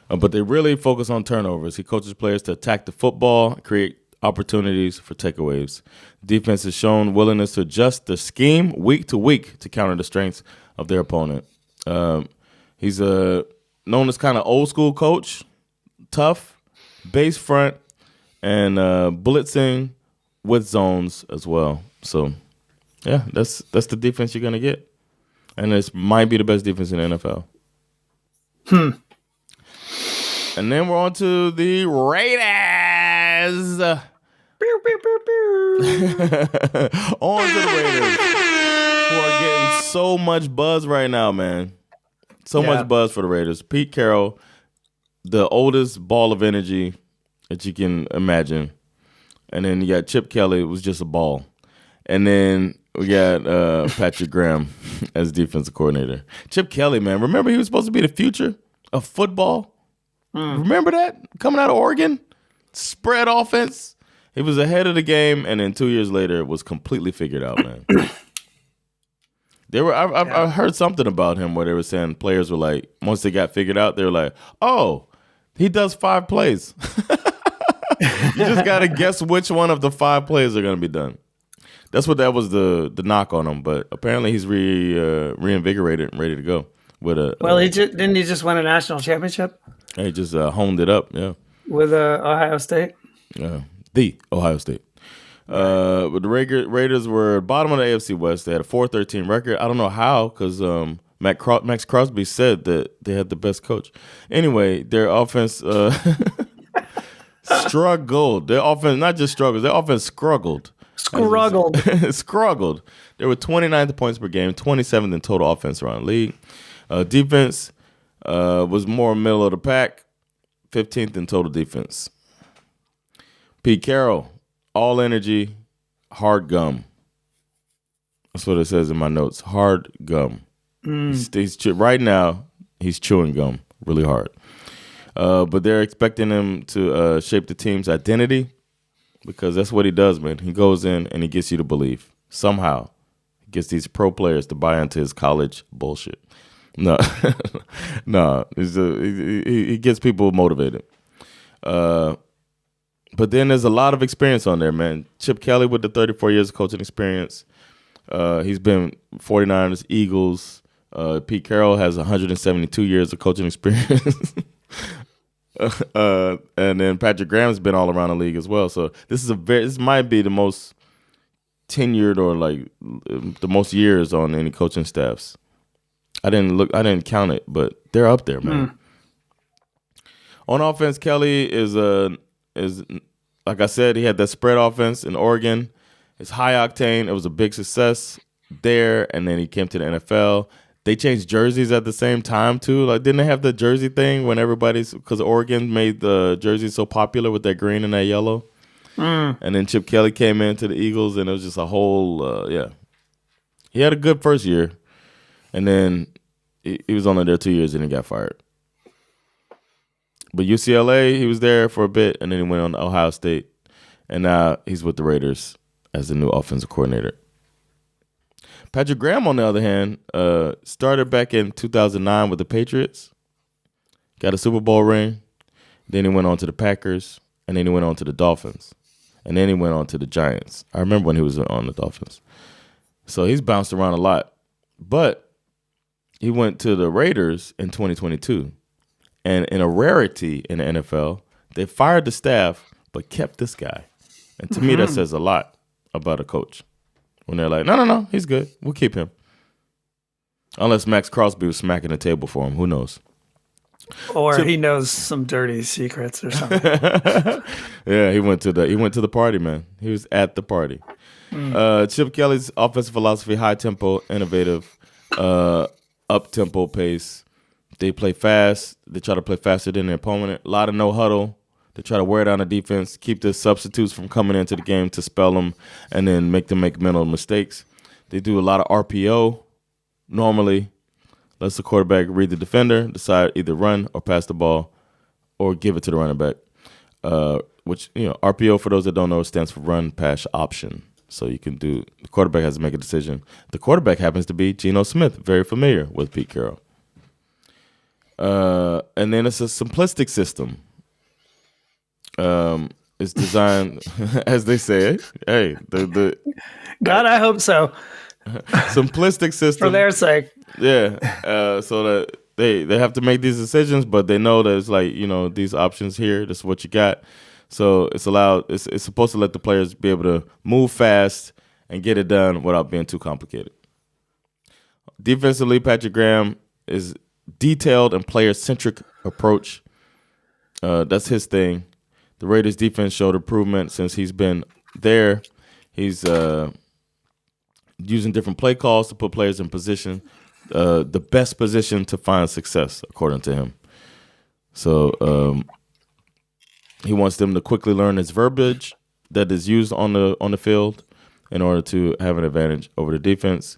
But they really focus on turnovers. He coaches players to attack the football, create opportunities for takeaways. Defense has shown willingness to adjust the scheme week to week to counter the strengths of their opponent. He's known as kind of old school coach, tough, base front, and blitzing with zones as well. So, yeah, that's the defense you're going to get. And this might be the best defense in the NFL. And then we're on to the Raiders. On to the Raiders, who are getting so much buzz right now, man. So much buzz for the Raiders. Pete Carroll, the oldest ball of energy that you can imagine. And then you got Chip Kelly, it was just a ball. And then we got Patrick Graham as defensive coordinator. Chip Kelly, man, remember he was supposed to be the future of football? Remember that? Coming out of Oregon? Spread offense. He was ahead of the game, and then 2 years later, it was completely figured out, man. I heard something about him where they were saying players were like, once they got figured out, they were like, oh, he does 5 plays. You just got to guess which one of the 5 plays are going to be done. That was the knock on him, but apparently he's reinvigorated and ready to go. Didn't he just win a national championship? He just honed it up, yeah. With Ohio State? Yeah, the Ohio State. But the Raiders were bottom of the AFC West. They had a 4-13 record. I don't know how, because Max Crosby said that they had the best coach. Anyway, their offense struggled. Their offense, not just struggled, their offense struggled. Struggled. They were 29th points per game, 27th in total offense around the league. Defense was more middle of the pack, 15th in total defense. Pete Carroll, all energy, hard gum. That's what it says in my notes. Hard gum. Right now, he's chewing gum really hard. But they're expecting him to shape the team's identity because that's what he does, man. He goes in and he gets you to believe. Somehow, he gets these pro players to buy into his college bullshit. No, no. He gets people motivated. But then there's a lot of experience on there, man. Chip Kelly with the 34 years of coaching experience. He's been 49ers, Eagles. Pete Carroll has 172 years of coaching experience. And then Patrick Graham's been all around the league as well. So this might be the most tenured or like the most years on any coaching staffs. I didn't count it, but they're up there, man. On offense, Kelly is like I said, he had that spread offense in Oregon. It's high octane. It was a big success there, and then he came to the NFL. They changed jerseys at the same time too. Like, didn't they have the jersey thing when because Oregon made the jerseys so popular with that green and that yellow? And then Chip Kelly came into the Eagles, and it was just a whole He had a good first year, and then he was only there 2 years and he got fired. But UCLA, he was there for a bit, and then he went on to Ohio State, and now he's with the Raiders as the new offensive coordinator. Patrick Graham, on the other hand, started back in 2009 with the Patriots, got a Super Bowl ring, then he went on to the Packers, and then he went on to the Dolphins, and then he went on to the Giants. I remember when he was on the Dolphins. So he's bounced around a lot. But he went to the Raiders in 2022. And in a rarity in the NFL, they fired the staff but kept this guy. And to me, that says a lot about a coach. When they're like, no, he's good. We'll keep him. Unless Max Crosby was smacking the table for him. Who knows? Or he knows some dirty secrets or something. Yeah, he went to the party, man. He was at the party. Chip Kelly's offensive philosophy, high tempo, innovative, up tempo pace. They play fast. They try to play faster than their opponent. A lot of no huddle. They try to wear down the defense, keep the substitutes from coming into the game to spell them, and then make them make mental mistakes. They do a lot of RPO normally. Lets the quarterback read the defender, decide either run or pass the ball, or give it to the running back. Which, RPO, for those that don't know, stands for run pass option. So the quarterback has to make a decision. The quarterback happens to be Geno Smith, very familiar with Pete Carroll. And then it's a simplistic system. It's designed, as they say, hey, God, I hope so. Simplistic system. For their sake. Yeah. So that they have to make these decisions, but they know that it's like, these options here, this is what you got. So it's supposed to let the players be able to move fast and get it done without being too complicated. Defensively, Patrick Graham is detailed and player-centric approach. That's his thing. The Raiders' defense showed improvement since he's been there. He's using different play calls to put players in position, the best position to find success, according to him. So he wants them to quickly learn his verbiage that is used on the field in order to have an advantage over the defense.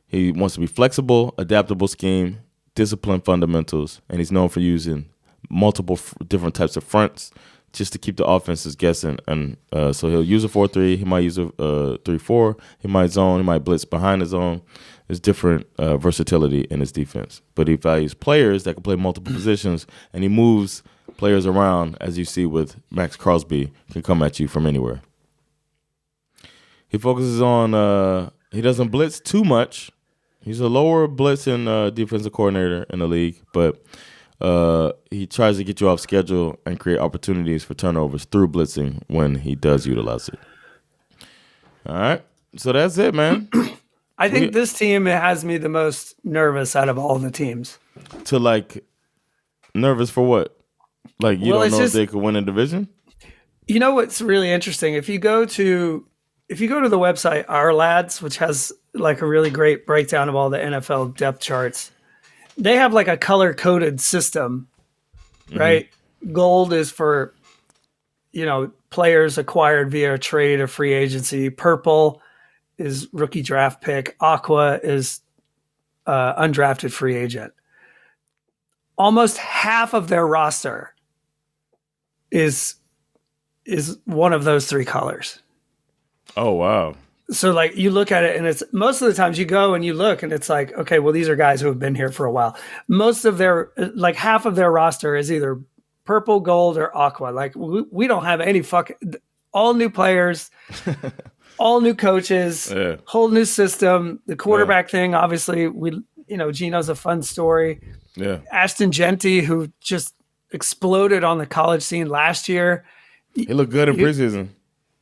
He wants to be flexible, adaptable scheme, discipline fundamentals, and he's known for using multiple different types of fronts just to keep the offenses guessing. And so he'll use a 4-3. He might use a 3-4. He might zone. He might blitz behind the zone. There's different versatility in his defense. But he values players that can play multiple positions, and he moves players around, as you see with Max Crosby, can come at you from anywhere. He focuses on he doesn't blitz too much. He's a lower blitzing defensive coordinator in the league, but he tries to get you off schedule and create opportunities for turnovers through blitzing when he does utilize it. All right. So that's it, man. I think this team has me the most nervous out of all the teams. To like nervous for what? Like you don't know if they could win a division? You know what's really interesting? If you go to the website Our Lads, which has like a really great breakdown of all the NFL depth charts, they have like a color coded system, right? Gold is for, players acquired via trade or free agency. Purple is rookie draft pick. Aqua is undrafted free agent. Almost half of their roster is one of those three colors. Oh, wow. So like you look at it and it's most of the times you go and you look and it's like, okay, well, these are guys who have been here for a while. Most of their, like half of their roster is either purple, gold, or aqua. Like we don't have any all new players, all new coaches, whole new system. The quarterback thing, obviously Gino's a fun story. Yeah. Ashton Genty, who just exploded on the college scene last year. He looked good in preseason.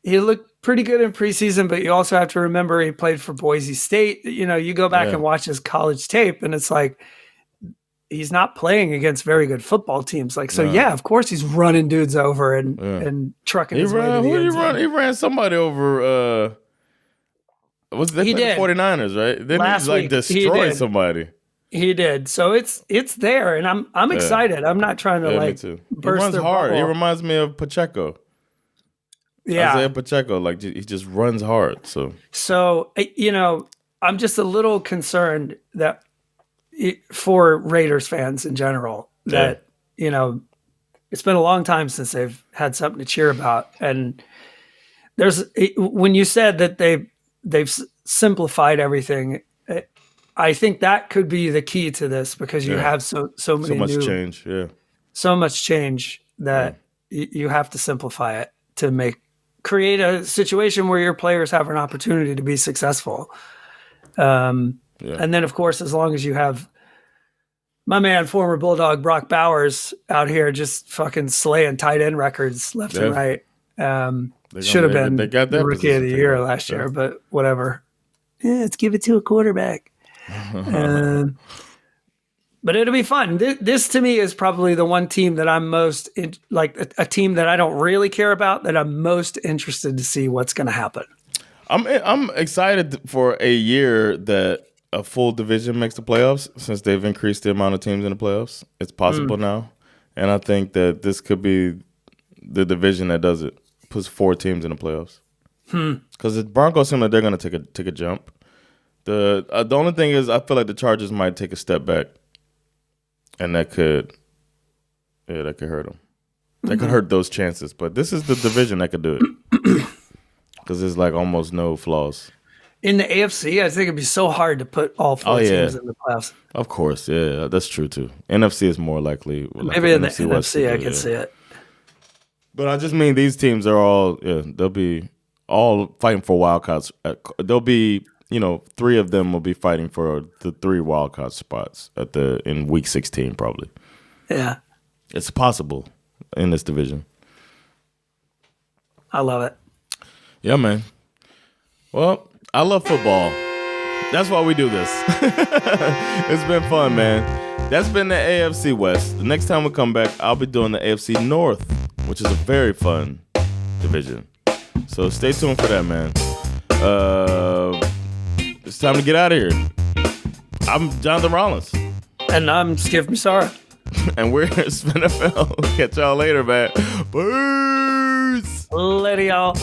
He looked pretty good in preseason, but you also have to remember he played for Boise State. You go back and watch his college tape, and it's like he's not playing against very good football teams. Like, of course he's running dudes over and trucking his way to the end zone. He ran somebody over. Was that the 49ers, right? Then Last week, destroyed somebody. He did. So it's there, and I'm excited. I'm not trying to me too. Burst he runs their hard. bubble. He reminds me of Pacheco. Yeah, Isaiah Pacheco, like he just runs hard. So I'm just a little concerned that for Raiders fans in general that it's been a long time since they've had something to cheer about, and when you said that they've simplified everything. I think that could be the key to this because you have so much change. Yeah, so much change that you have to simplify it to create a situation where your players have an opportunity to be successful. And then, of course, as long as you have my man, former Bulldog Brock Bowers, out here just fucking slaying tight end records left and right. Should have been the rookie of the year last year, but whatever. Yeah, let's give it to a quarterback. But it'll be fun. This to me is probably the one team that I'm most a team that I don't really care about, that I'm most interested to see what's going to happen. I'm excited for a year that a full division makes the playoffs, since they've increased the amount of teams in the playoffs. It's possible now, and I think that this could be the division that does it. Puts 4 teams in the playoffs. Because the Broncos seem like they're going to take a jump. The only thing is, I feel like the Chargers might take a step back, and that could hurt them. That could hurt those chances. But this is the division that could do it, because there's like almost no flaws. In the AFC, I think it'd be so hard to put all 4 teams in the playoffs. Of course, yeah, that's true too. NFC is more likely. Maybe in the NFC, I could see it. But I just mean these teams are all they'll be all fighting for wild cards. They'll be. 3 of them will be fighting for the 3 wildcard spots in week 16 probably. Yeah. It's possible in this division. I love it. Yeah, man. Well, I love football. That's why we do this. It's been fun, man. That's been the AFC West. The next time we come back, I'll be doing the AFC North, which is a very fun division. So stay tuned for that, man. It's time to get out of here. I'm Jonathan Rollins. And I'm Schif Misara. And we're SveNFL. Catch y'all later, man. Peace. Later, y'all.